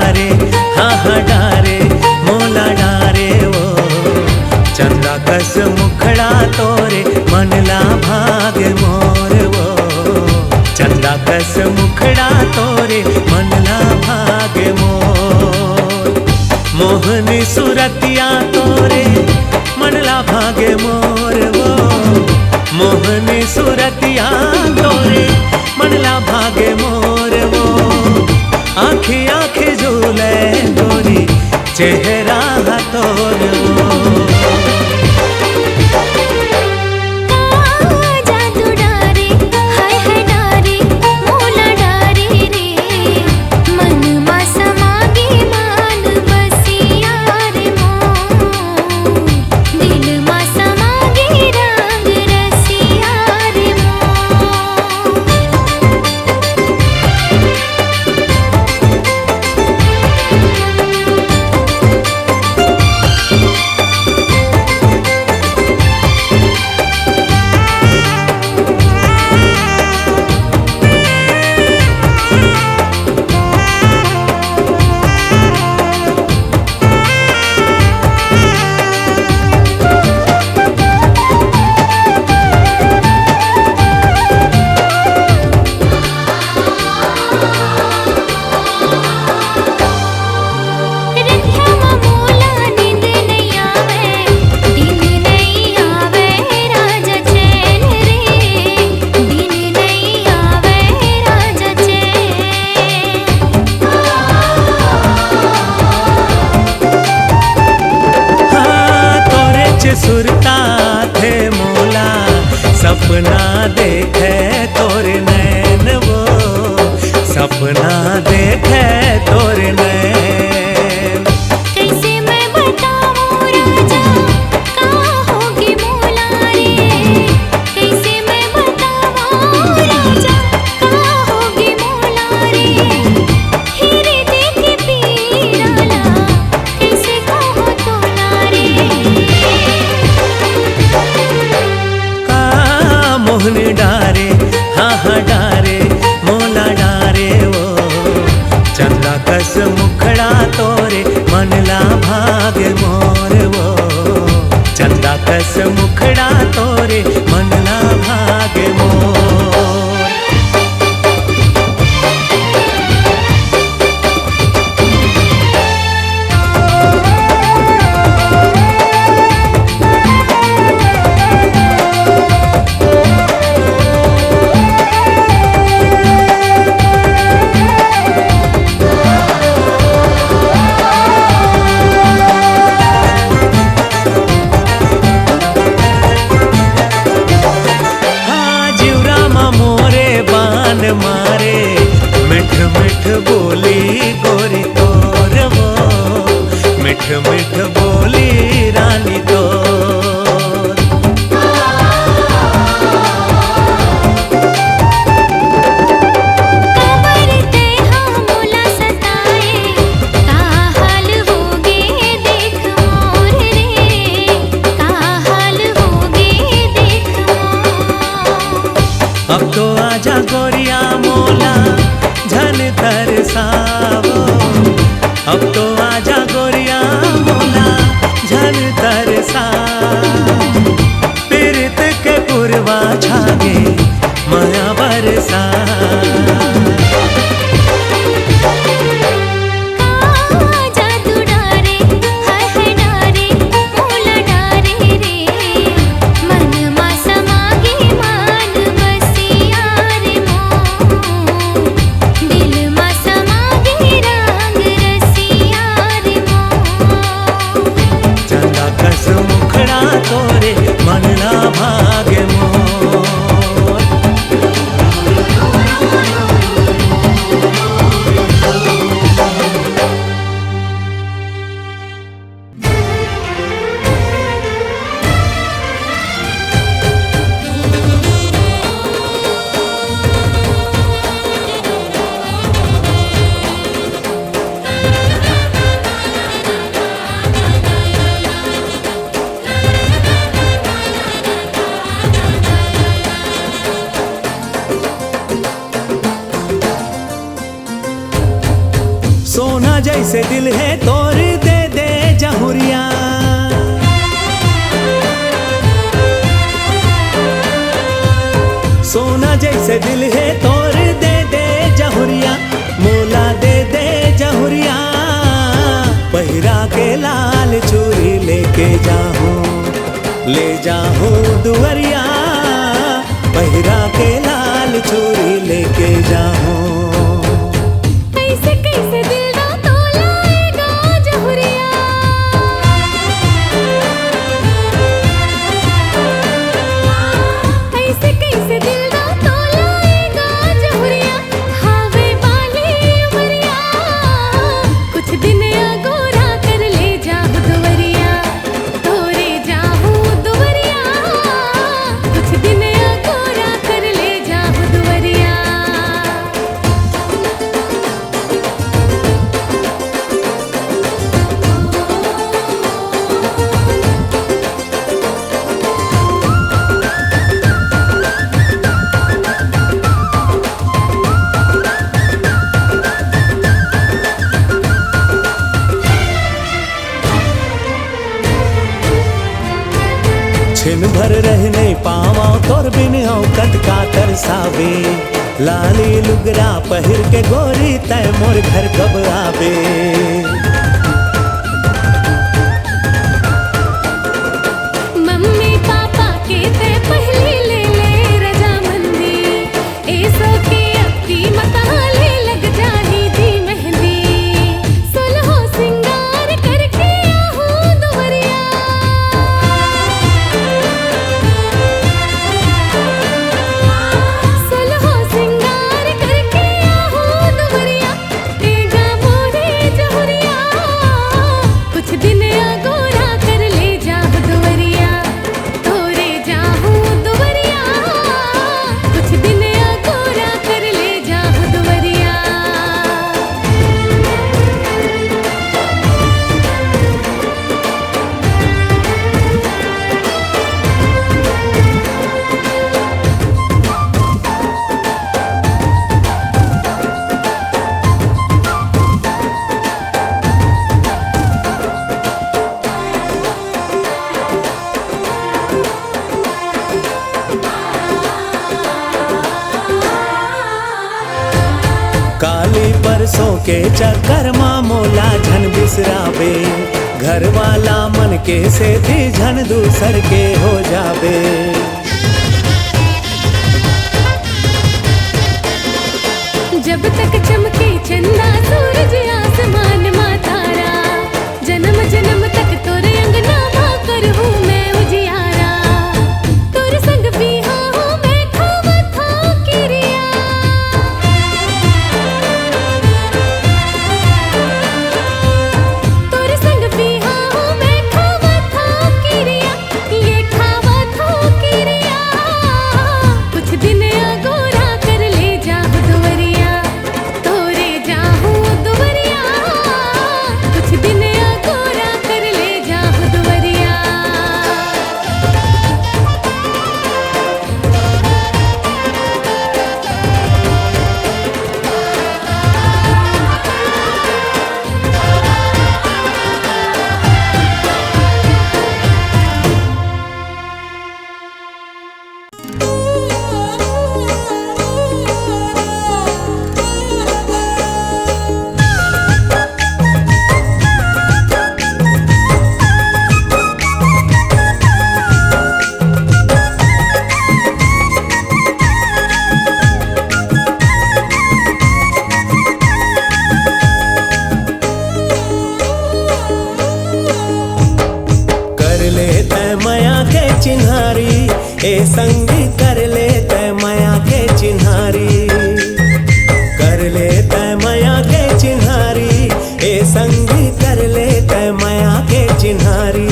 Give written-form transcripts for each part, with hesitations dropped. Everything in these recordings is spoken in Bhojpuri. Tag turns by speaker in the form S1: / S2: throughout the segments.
S1: डारे, हाँ हाँ डारे मोला डारे वो। चंदा कस मुखड़ा तोरे मनला भागे मोर वो। चंदा कस मुखड़ा तोरे मनला भागे मोर। मोहनी सुरतिया तोरे मनला भागे मोर वो। मोहनी सुरतिया तोरे मनला भागे मोर वो। आँखी आँखी झूले गोरी चेहरा तोर वो। सुरता थे मोला सपना देखे तोरे नैन वो। सपना देखे तोरे नैन।
S2: कैसे मैं बताऊं राजा कहाँ होगी मोला रे। कैसे मैं बताऊं राजा कहाँ होगी मोला रे। हीरे देखे पीराला कैसे कहो तोला रे।
S1: मोहनी डारे, हाँ हाँ डारे मोला डारे वो। चंदा कस मुखड़ा तोरे मनला भागे मोर वो। चंदा कस मुखड़ा तोरे मनला भागे मोर। मारे मिठ मिठ बोली गोरी तोर वो। मिठ मिठ बोली रानी तोर।
S2: कबर ते हाँ मोला सताए का हाल होगे देख मोर रे। का हाल होगे देख मोर।
S1: अब तो आजा गोरिया मोला झन तरसावो। अब तो आजा गोरिया मोला झन तरसावो। पीरित के पुरवा छागे माया बरसा।
S2: जादू डारे हाय डारे मोला डारे रे। मन मा समागे मान बसिया रे मोर। दिल मा समागे रंग रसिया रे मोर।
S1: चंदा कस मुखड़ा तोरे मनला भागे मोर। जैसे दिल है तोर दे दे जहुरिया। सोना जैसे दिल है तोर दे दे जहुरिया, मोला दे दे जहुरिया। पहिरा के लाल चूड़ी लेके जाहूँ, ले जाहूँ दुवरिया। पहिरा के लाल चूड़ी लेके जाहूँ।
S2: कैसे कैसे दिल ना तोलाएगा जहुरिया। कैसे कैसे दिल ना तोलाएगा जहुरिया। हावे वाली उमरिया, कुछ दिन अगोरा कर ले जाहूँ दुवरिया। तोरे जाहूँ दुवरिया, कुछ दिन अगोरा कर ले जाहूँ दुवरिया।
S1: छिन भर रहने पावा तोर बिन औकत का तरसावे। लाली लुगरा पहिर के गोरी तय मोर घर कब आवे।
S2: मम्मी पापा के ते पहले ले ले रजामंदी। ऐसो की अपनी मताले लग जाही दी मेहंदी। सुलहो सिंगार करके आहूँ दुवरिया। सुलहो सिंगार करके आहूँ दुवरिया। तेगा मोरे जहुरिया, कुछ दिन अगोरा कर ले जाहूँ दुवरिया। तोरे जाहूँ दुवरिया, कुछ दिन अगोरा कर ले जाहूँ दुवरिया।
S1: काली परसों के चक्कर माँ मोला झन बिसरावे। घर वाला मन के से थी झन दूसर के हो जावे।
S2: जब तक चमके चंदा सूरज आसमान मा तारा, जन्म जन्म तक तोरे अंगना भा कर हूँ मैं उजियारा। तोर संग पीहा हूँ मैं खावत हूँ किरिया। तोर संग पीहा हूँ मैं खावत हूँ किरिया। ये खावत हूँ किरिया, कुछ दिन अगोरा कर ले जाहूँ दुवरिया। तोरे जाहूँ दुवरिया, कुछ दिन अगोरा कर ले जाहूँ दुवरिया।
S1: कर ले तय माया के चिन्हारी, ए संगी कर ले तय माया के चिन्हारी। कर ले तय माया के चिन्हारी, ए संगी कर ले तय माया के चिन्हारी।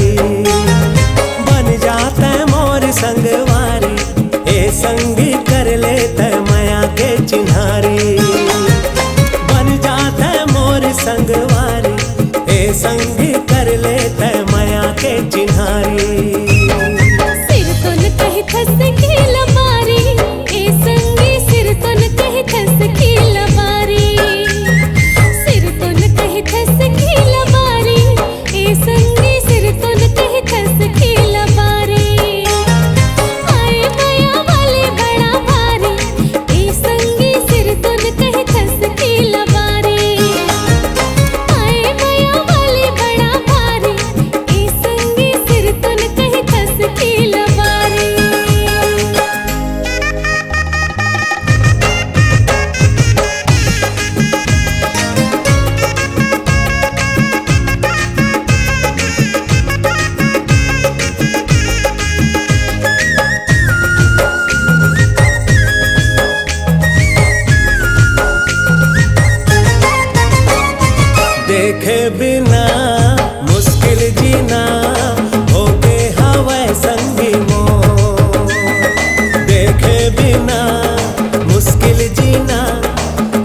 S1: बन जाता मोर संगवारी, ए संगी कर ले तय माया के चिन्हारी। बन जाता मोर संगवारी, ए संगी कर ले तय माया के चिन्हारी।
S2: सिर तोन कही थस खील मारी, ए संगी सिर तोन कही थस खील मारी। सिर तोन कही थस
S1: बिना मुश्किल जीना होके हवा संगी मोर। देखे बिना मुश्किल जीना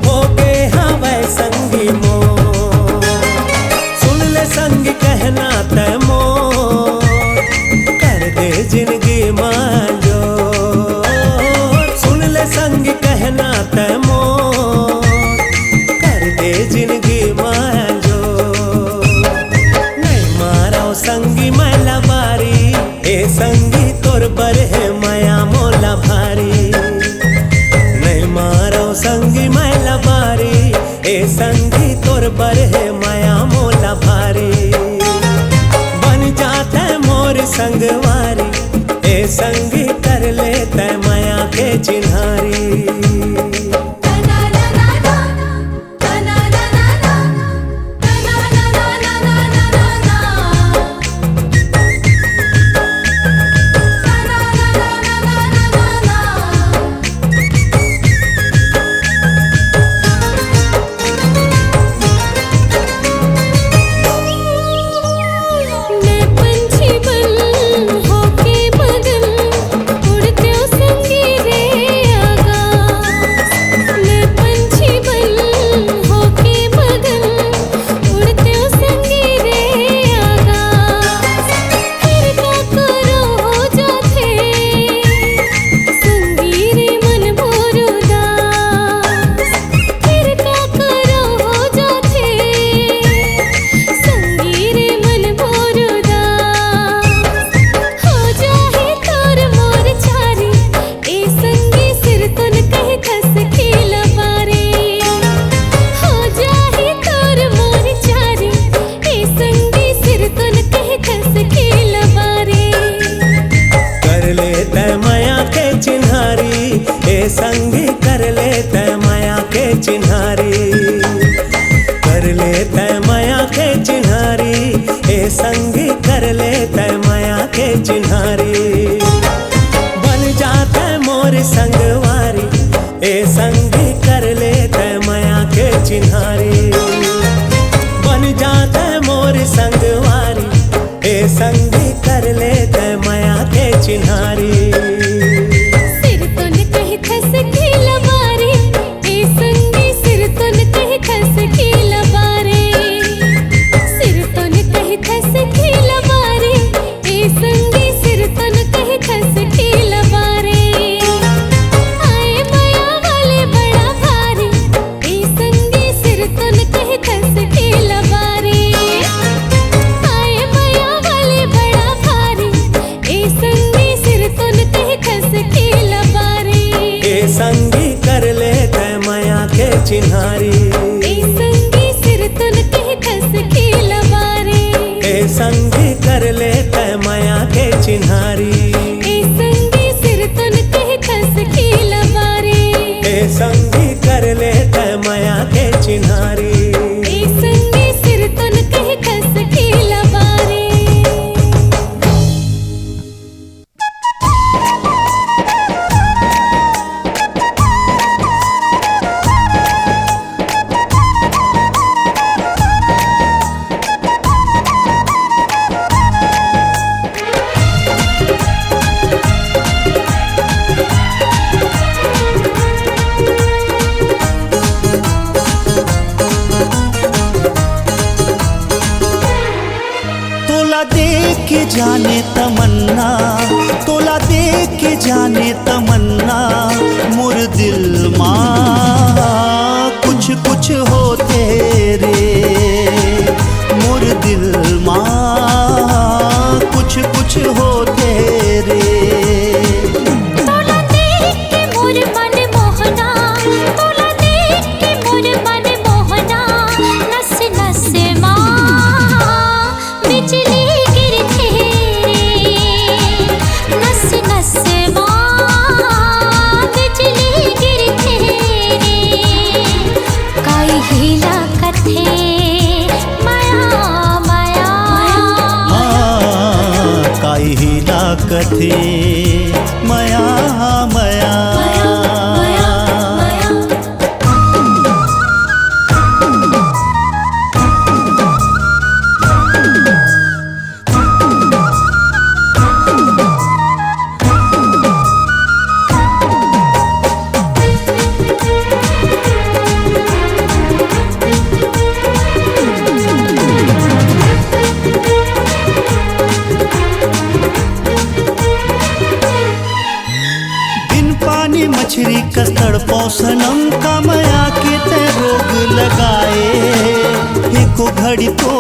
S1: होके हवा संगी मोर। सुन ले संग कहना तै मोर, कर दे जिंदगी मांझो। सुन ले संग कहना तै मोर, कर दे जिंदगी मांझो। नहीं मारो संगी मैला बारी, ए संगी तोर बर है माया मोला भारी। नहीं मारो संगी मैला बारी, ए संगी तोर बर है माया मोला भारी। बन जाता मोर संगवारी, ए संगी कर लेता माया के चिन्हारी। ए संगी कर लेता माया के चिन्हारी। कर लेता माया के चिन्हारी, ए संगी कर लेता माया के चिन्हारी। बन जाता मोर संगवारी, ए संगी कर लेता माया के चिन्हारी। बन जाता मोर संगवारी, ए संगी कर लेता माया के चिन्हारी। संगी कर लेता माया के चिन्हारी।
S2: ए संगी सिर तुन कह खस खेल बारे।
S1: ए संगी कर लेता माया के चिन्हारी।
S2: ए संगी सिर तुन कह खस खेल बारे।
S1: ए संगी कर लेता माया के चिन्हारी।
S2: ए संगी सिर तुन कह खस खेल बारे।
S3: देख के जाने तमन्ना, तोला देख के जाने तमन्ना। मोर दिल माँ कुछ कुछ होते रे। मोर दिल माँ कुछ कुछ होते रे।
S2: तोला देख के मोर मन मोहना, तोला देख के मोर मन मोहना। नस नस माँ बिजली
S3: कथे मया मया।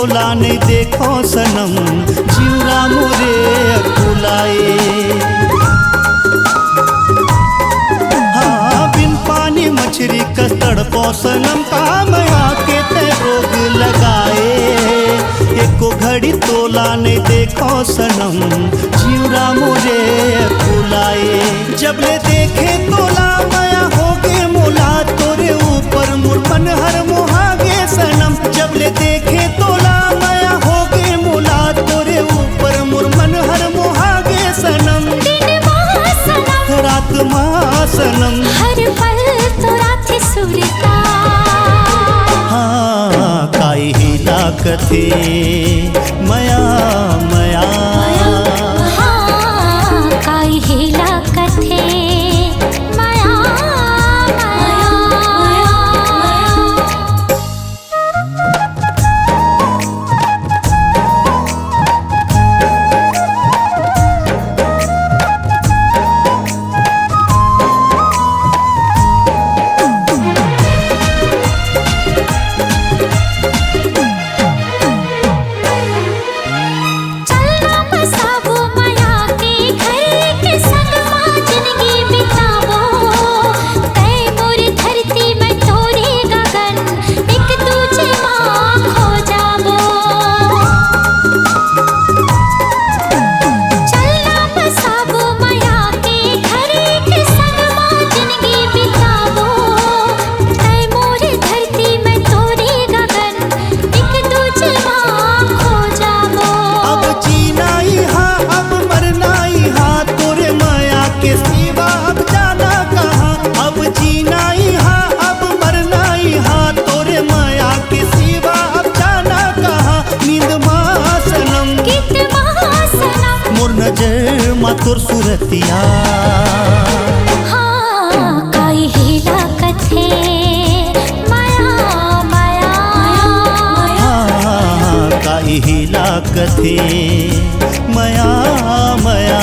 S3: तोला नहीं देखो सनम जीवरा मोरे अकुलाए। हाँ बिन पानी मछली कस तड़पो सनम काम आके ते रोग लगाए। एको घड़ी तोला नहीं देखो सनम जीवरा मोरे अकुलाए। जब ले देखे तोला माया होगे मोला तोरे ऊपर मुरमन हर मोहागे सनम। जब ले देखे तोला माया होगे मोला तोरे ऊपर मुरमन हर मोहागे सनम।
S2: दिन माह सनम
S3: रात माह सनम
S2: हर पल तो रात सुरता।
S3: हाँ काई ही लाकथे मया मया।
S2: हाँ काई हेला कथे माया माया चलना बसावो माया के घर के संग माँ जिंदगी बितावो। तय मोर धरती में तोरे गगन एक दूजे माँ खो जावो। चलना बसावो माया के घर के संग माँ जिंदगी बितावो। तय मोर धरती में तोरे गगन एक दूजे माँ खो जावो।
S3: अब जीना ही हाँ अब मरना ही हाँ तोरे माया के सिवा अब जाना कहाँ। अब जीना ही हाँ अब मरना ही हाँ तोरे माया के सिवा अब जाना कहाँ। नींद माँ सनम
S2: गीत महासनम
S3: मोर नजर मा तोर सुरतिया।
S2: हाँ काई हेला कथे माया माया
S3: हाँ काई ही लाकथे मया मया।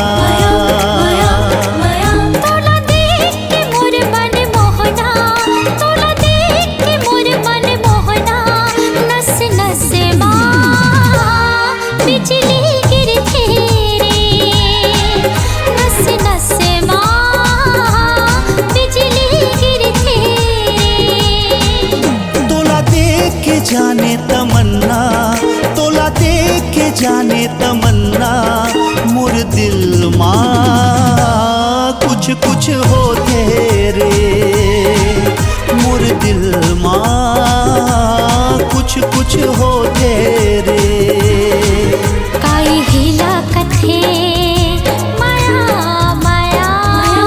S2: तोला देख के मोर मन मोहना। तोला देख के मोर मन मोहना। नस नस माँ बिजली गिरथे रे। नस नस माँ बिजली गिरथे रे।
S3: तोला देख के जाने तमन्ना तोला देख के जाने तमन्ना मोर दिल माँ कुछ कुछ होते रे। मोर दिल माँ कुछ कुछ होते रे।
S2: काई हेला कथे माया माया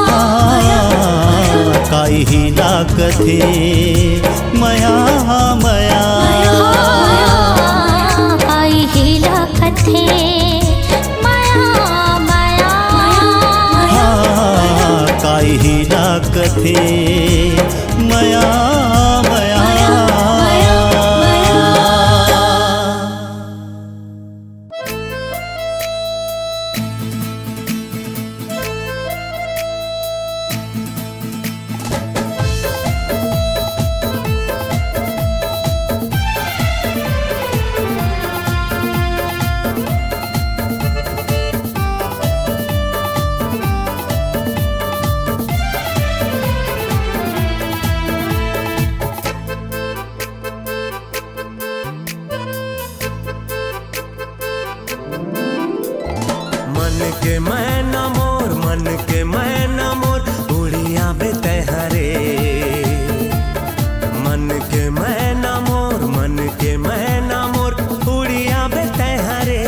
S3: हाँ काई ही लाकथे मया मया।
S2: काई हेला कथे माया माया
S3: हाँ काई ही लाकथे मया मया।
S1: मन के मैना मोर मन के मैना मोर उड़िया बेते हरे। मन के मैना मोर मन के मैना मोर उड़िया बेते हरे।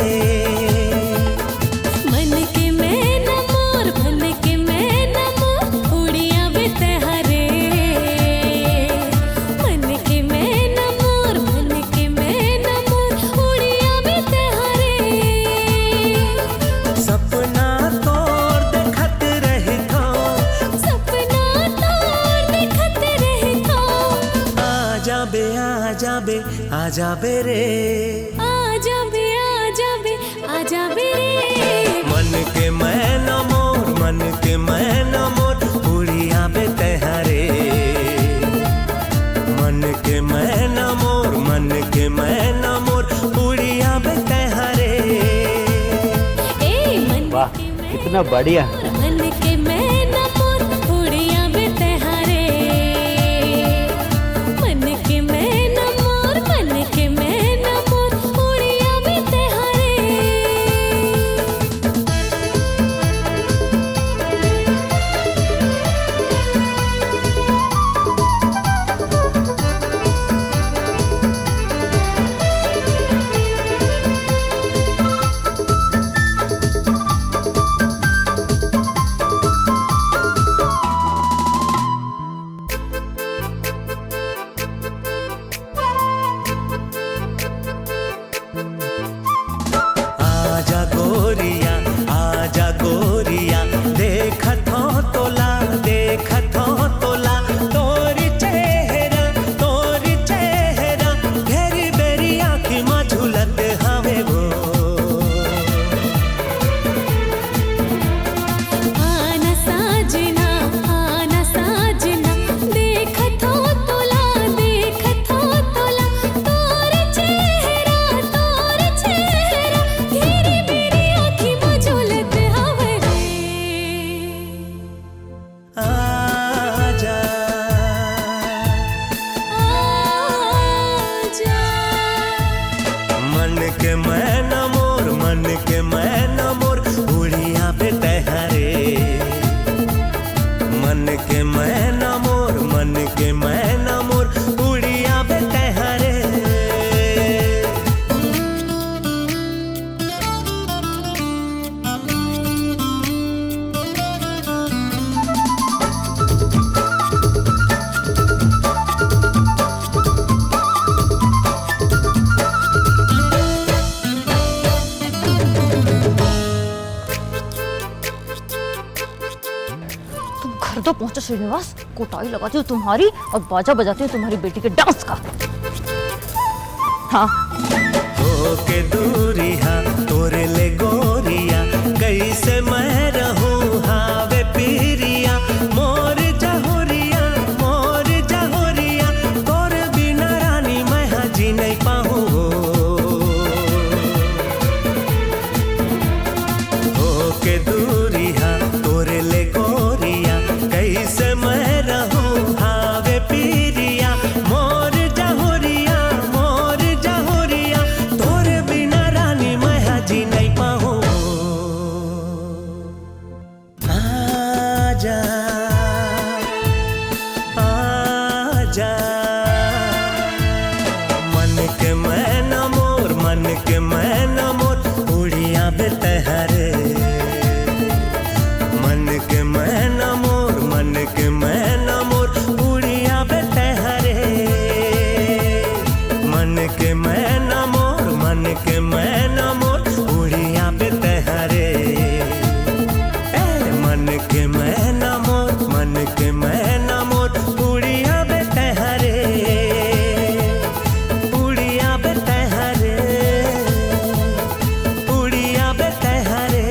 S2: मन के मैना मोर मन के मैना मोर उड़िया बिते हरे। मन के मैना मोर मन के मैना मोर उड़िया बिते हरे।
S1: सपना तोर देखत रही थो।
S2: सपना तोर देखत रही थो।
S1: आ जाबे आ जाबे आ जाबे रे।
S2: आ जाबे आ जाबे आ जाबे रे।
S1: मन के मैना मोर मन के मैना मोर उड़िया बेते हरे। मन के मैना मोर मन के मैना मोर उड़िया
S4: ना बढ़िया।
S2: मन के मैना मोर उड़िया बेतहारे, मन के मैना मोर, मन के मैना मोर उड़िया बेतहारे।
S1: आजा गोरिया, आजा गोरिया, देखत हो तोला, देखत हो तोला, तोरी चेहरा, तोरी चेहरा, घेरी बेरी आँखी में झूलत हवे वो।
S2: आना साजना, आना साजना, देखत हो तोला, देखत हो तोला, तोर चेहरा, तोर चेहरा, घेरी बेरी आँखी में झूलत हवे रे।
S1: आजा,
S2: आजा
S1: मन के मैना मोर, मन के मैना मोर उड़िया पे तहरे। मन के मैना मोर, मन के मैना मोर उड़िया पे तहरे।
S5: तुम घर तो पहुंचो श्रीनिवास, कोटाई लगाती हूँ तुम्हारी और बाजा बजाती हूँ तुम्हारी बेटी के डांस का। हाँ
S1: हो के दूरिया तोरे ले गोरिया, कैसे मैं रहूं हावे पीरिया, मोर जहोरिया, मोर जहोरिया, तोरे बिना रानी मैं हाजी नहीं पाऊँ। हो के दूरिया तोरे ले गोरिया, कैसे मैं रहूं हावे पीरिया, मोर जहोरिया, मोर जहोरिया, तोरे बिना रानी मैं हाजी नहीं पाऊँ। आजा, आजा, मन के मैना मोर, मन के मैना मोर उड़िया बेतहरे। मन के मैना मोर, मन के मैना मोर उड़िया बेतहरे। मन के मैना मोर, मन के मैना मोर उड़िया बेतहरे। मन के मैना मोर, मन के मैना मोर उड़िया बेतहरे, उड़िया बेतहरे, उड़िया बेतहरे।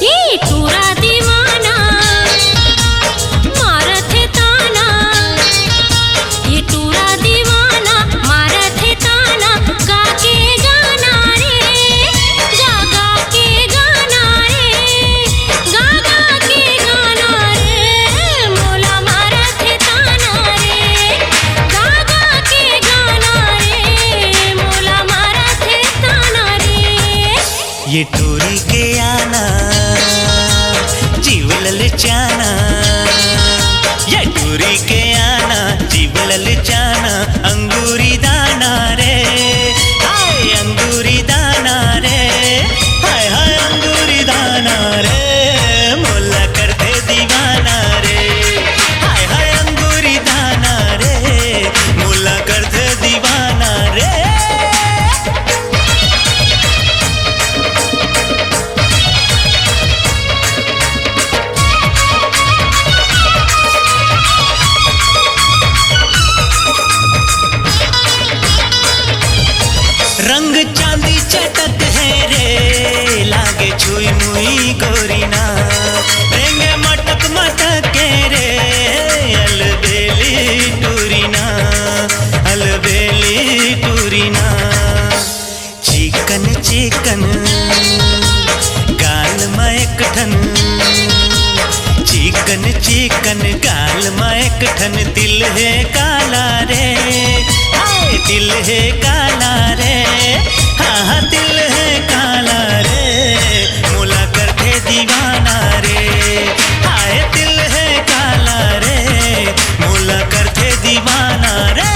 S2: ये टूरा दीवाना मारत है ताना, ये टूरा दीवाना मारत है ताना, गा के गाना रे, गा गा के गाना रे, गा गा के गाना रे, मोला मारत है ताना रे, गा गा के गाना रे, मोला मारत है ताना रे।
S1: ये टोरी के आना जीव ललचाना, ये टोरी के आना जीव ललचाना, अंगूरी दाना रे, हाय अंगूरी दाना रे, हाय हाय अंगूरी दाना रे, मोला करते दीवाना रे, हाय हाय अंगूरी दाना रे, मोला करते दीवाना रे। चिकन गाल में एक ठन तिल है काला रे, हाय तिल है काला रे, हाँ हाँ तिल है काला रे, मोला करथे दीवाना रे, हाय तिल है काला रे, मोला करथे दीवाना रे।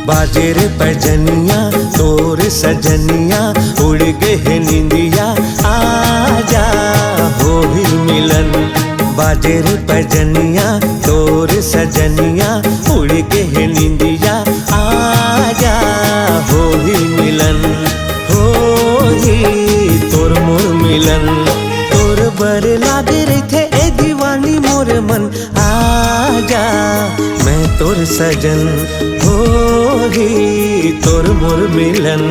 S1: बाजे रे पैजनिया तोर सजनिया उड़ गए निंदिया आजा हो भी मिलन। बाजे रे पैजनिया तोर सजनिया उड़ गए निंदिया आजा हो भी मिलन, हो ही तोर मोर मिलन। तोर बर लागे रथे ए दीवानी मोर मन आजा मैं तोर सजन हो ही तोर मोर मिलन।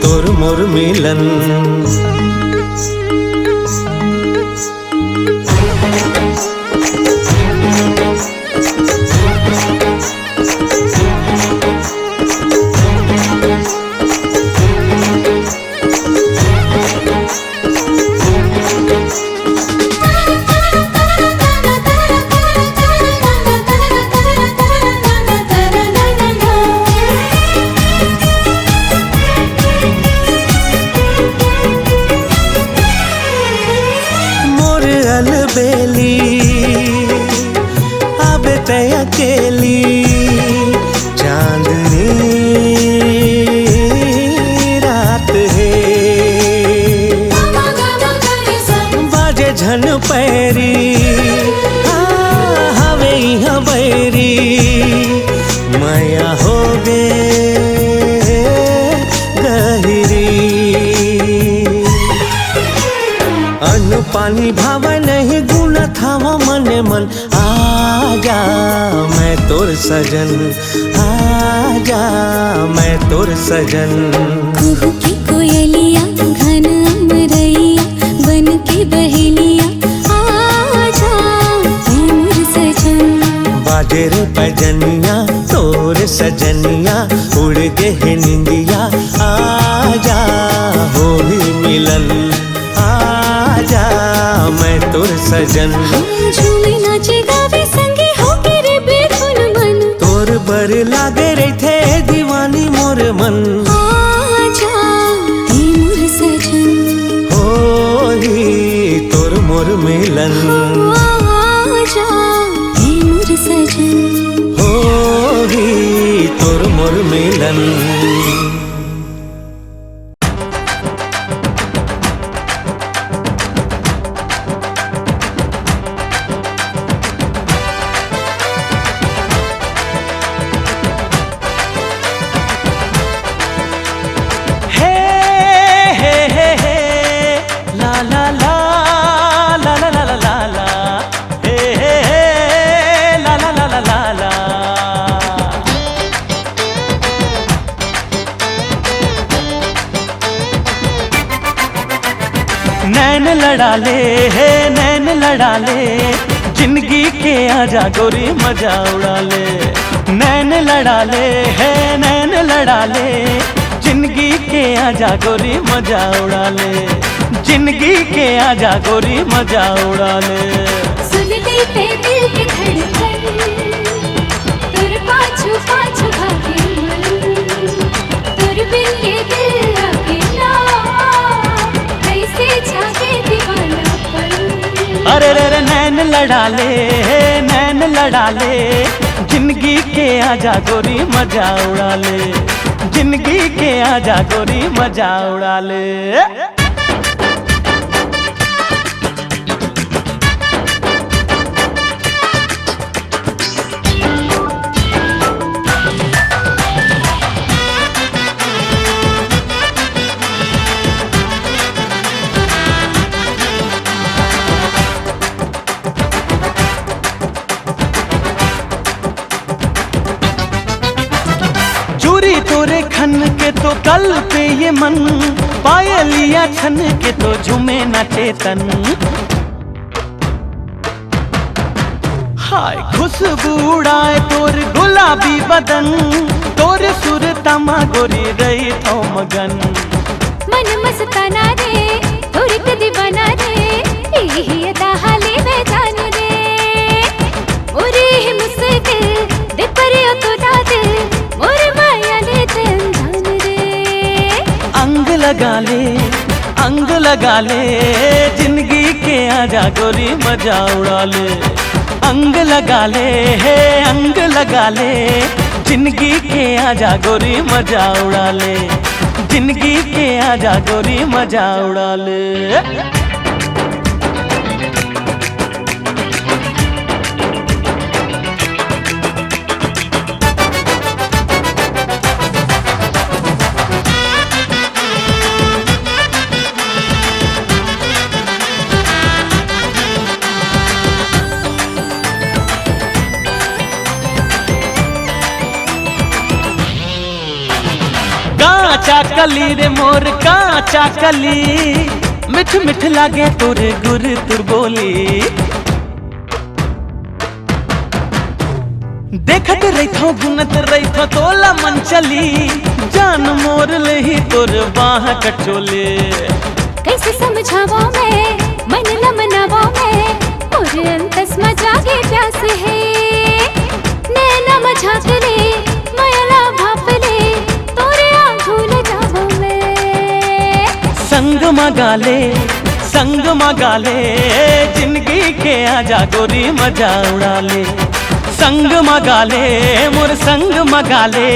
S1: तोर मोर मिलन। दीवानी भाव नहीं गुना थावा मन मन। आजा मैं तोर सजन, आजा मैं तोर सजन।
S2: कुहू की कोयलिया घन अमरैया बन के बहेलिया आजा ऐ मोर सजन।
S1: बाजे रे पैजनिया तोर सजनिया उड़ के है निंदिया। आजा होली मिलन, आजा मैं तोर सजन।
S2: झूमे नाचे गावे संगे होके रे बेधुन मन।
S1: तोर बर लागे रे थे दीवानी मोर मन।
S2: आजा ऐ मोर सजन,
S1: होली तोर मोर मिलन।
S2: आजा ऐ मोर सजन।
S1: होली तोर मोर मिलन।
S3: नैन लड़ा ले है नैन लड़ा ले, जिंदगी के आजा गोरी मजा उड़ा ले। नैन लड़ा ले है नैन लड़ा ले, जिंदगी के आजा गोरी मजा उड़ा ले। जिंदगी के आजा गोरी मजा उड़ा ले।
S2: सुन लेते दिल के धड़कन, तुर पाछू पाछू भागे मन। तुर बिन ये दिल अकेला कैसे जागे दीवानापन।
S3: अरे रे रे नैन लड़ा ले नैन लड़ा ले, जिंदगी के आजा गोरी मजा उड़ा ले। जिंदगी के आजा गोरी मजा उड़ा ले। चूरी तोरे खन के तो कल पे ये मन, पायलिया छन के तो झूमे न चेतन। हाय खुशबू उड़ाए तोर गुलाबी बदन, तोर सुर तमा गोरी रही थो मगन।
S2: मन मस्ताना रे तुर के दीवाना रे, यही अदा हाले में जान रे। मोरे ही मुस्किल दे परियो तो दादे, मोर माया ले धन रे।
S3: अंग लगा ले अंग लगा ले, जिंदगी के आजा गोरी मजा उड़ा ले। अंग लगा ले है अंग लगा ले, जिंदगी के आजा गोरी मजा उड़ा ले। जिंदगी के आजा गोरी मजा उड़ा ले। काचा कली रे मोर काचा कली, मिठ मिठ लागे तोर गुर तुर बोली। देखत रही थो गुनत रही थो तोला मन चली, जान मोर लही तोर बाह कटोले।
S2: कैसे समझावा मैं मन न मनावा मैं, और अंतस में जागे प्यास है। नैना मझाक ले माया भाप ले, तोरे आंखों जावा मैं।
S3: संग मगा ले, जिंदगी के आजा गोरी मजा उड़ा ले। संग मगा ले मोर संग मगा ले,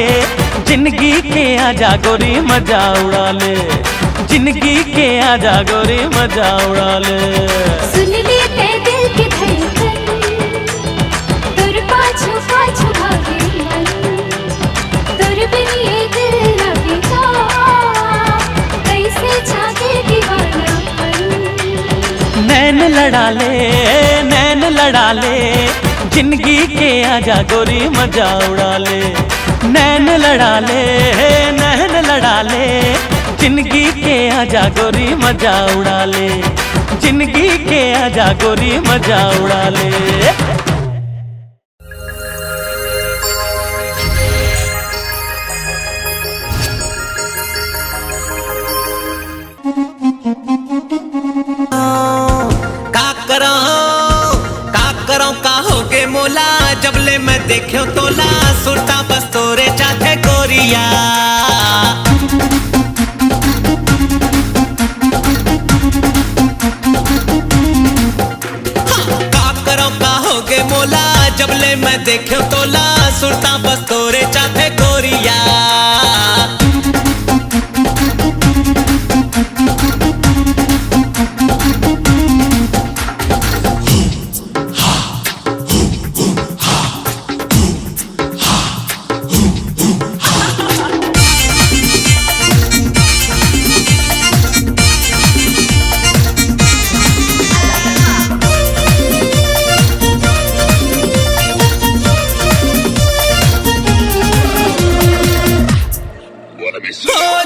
S3: जिंदगी के आजा गोरी मजा उड़ा ले। जिंदगी के आजा गोरी मजा उड़ा ले।
S2: सुन लेते दिल की धड़कन, तुर पाछू पाछू भागे मन। तुर बिन ये दिल अकेला कैसे जागे दीवानापन।
S3: नैन
S4: लड़ा ले, नैन लड़ा ले, जिंदगी के आजा गोरी मजा उड़ा ले। नैन लड़ा ले, नैन लड़ा ले, जिंदगी के आजा गोरी मजा उड़ा ले। जिंदगी के आजा गोरी मजा उड़ा ले।
S1: मोला जबले मैं देखो तोला सुरता बस तोरे चाथे गोरिया। का करो का होगे मोला जबले मैं देखो तोला सुरता बस तोरे चाथे गोरिया।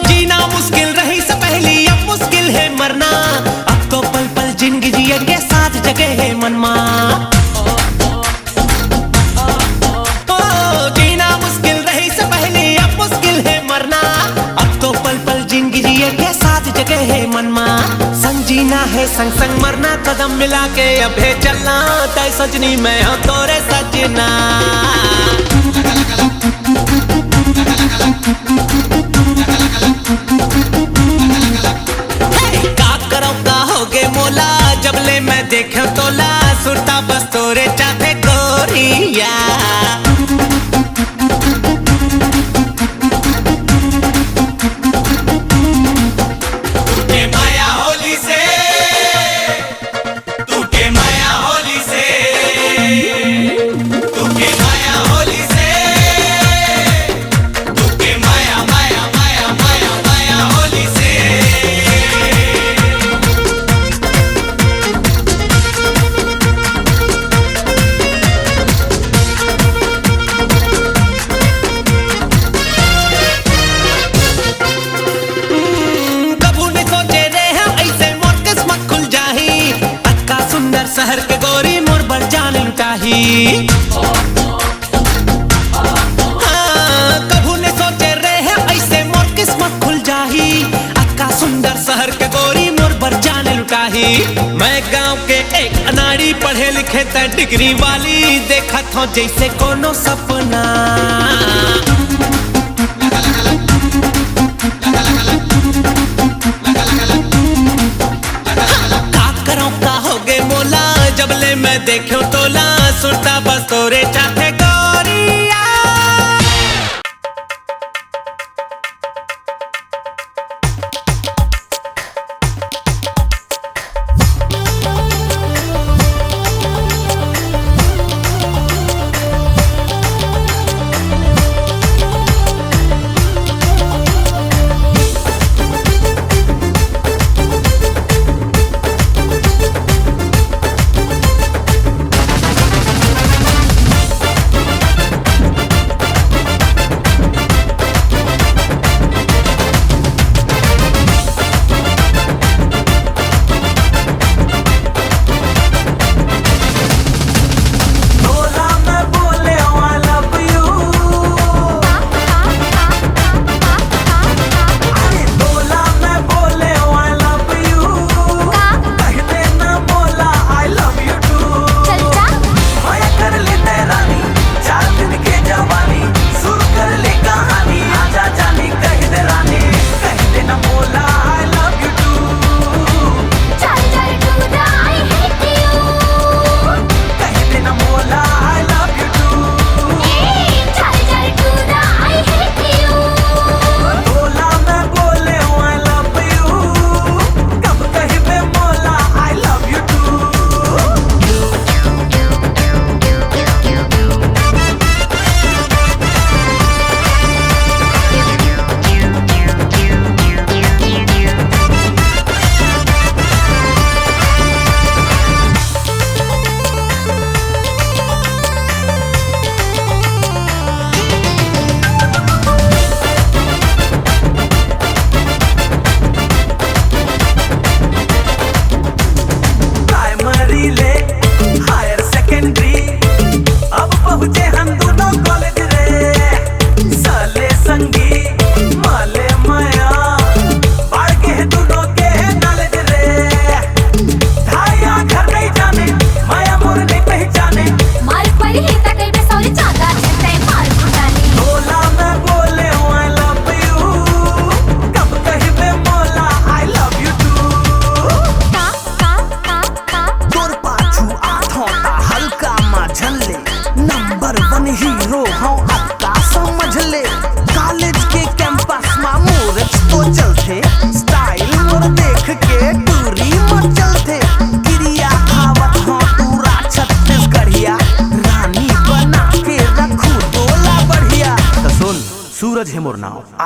S1: जीना मुश्किल रही से पहली अब मुश्किल है मरना। अब तो पल पल जिंदगी जिए के साथ जगह है मनमा। जीना मुश्किल रही से पहली अब मुश्किल है मरना। अब तो पल पल जिंदगी जिए के साथ जगह है मनमा। संग जीना है संग संग मरना कदम मिला के अब है चलना। तय सजनी मैं हूँ तोरे सजना। मोला जबले मैं देखो तोला सुरता बस तोरे चाथे गोरिया। तूके माया होली से, तूके माया होली से, तूके माया होली से, तूके माया माया माया माया माया होली से। शहर के गोरी मोर बढ़ जान लुटाही। हाँ, कभू ने सोचे रहे ऐसे मोर किस्मत खुल जाही। अक्का सुंदर शहर के गोरी मोर बढ़ जान लुटाही। मैं गांव के एक अनाड़ी पढ़े लिखे त डिग्री वाली देखत हूँ जैसे कोनो सपना। जबले मैं देखो तोला सुरता बस तोरे चाथे गोरिया।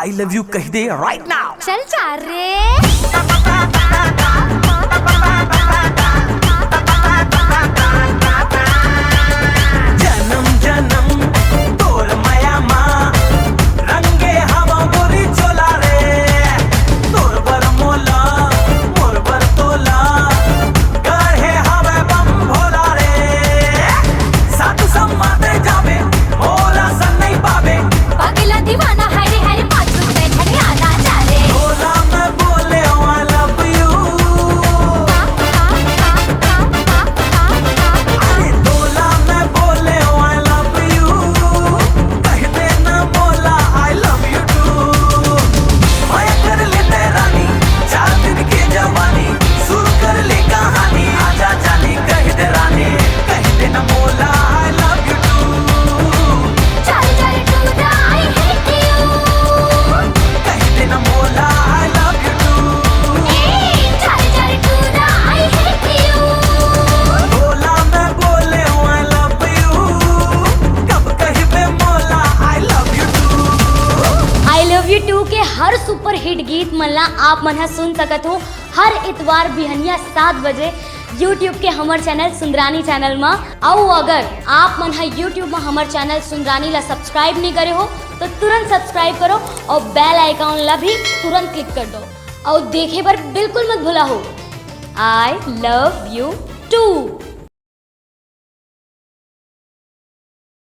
S6: आई लव यू कह दे राइट नाउ।
S2: चल चार रे।
S1: जन्म जन्म तोर माया माँ रंगे हवा गोरी चोला रे तोर बर मोला मोर बर तोला गढ़े हवे बम भोला रे साधु सम्माते जावे मोला सन नहीं पावे
S2: पागला दीवाना हरे हरे 5 रुपए खड़े आना चाले।
S1: बोला मैं बोले I love you अरे बोला मैं बोले I love you कह देना बोला I love you too माया कर ले रानी 4 दिन की जवानी शुरू कर ले कहानी आजा जानी कह दे रानी कह देना बोला I love you too
S2: चल चल टूटा I hate you।
S1: कह देना बोला I love you too
S2: चल चल टूटा I hate you।
S1: बोला मैं बोले I love you कब कहीं पे मोला I love you too
S7: I love you too के हर सुपर हिट गीत मल्ला आप मन ह सुन सकत हो हर इतवार बिहनिया 7 बजे यूट्यूब के हमर चैनल सुंदरानी चैनल में। और अगर आप मन है यूट्यूब में हमर चैनल सुंदरानी ला सब्सक्राइब नहीं करे हो तो तुरंत सब्सक्राइब करो और बेल आइकॉन ला भी तुरंत क्लिक कर दो और देखे पर बिल्कुल मत भूला हो। I love you two.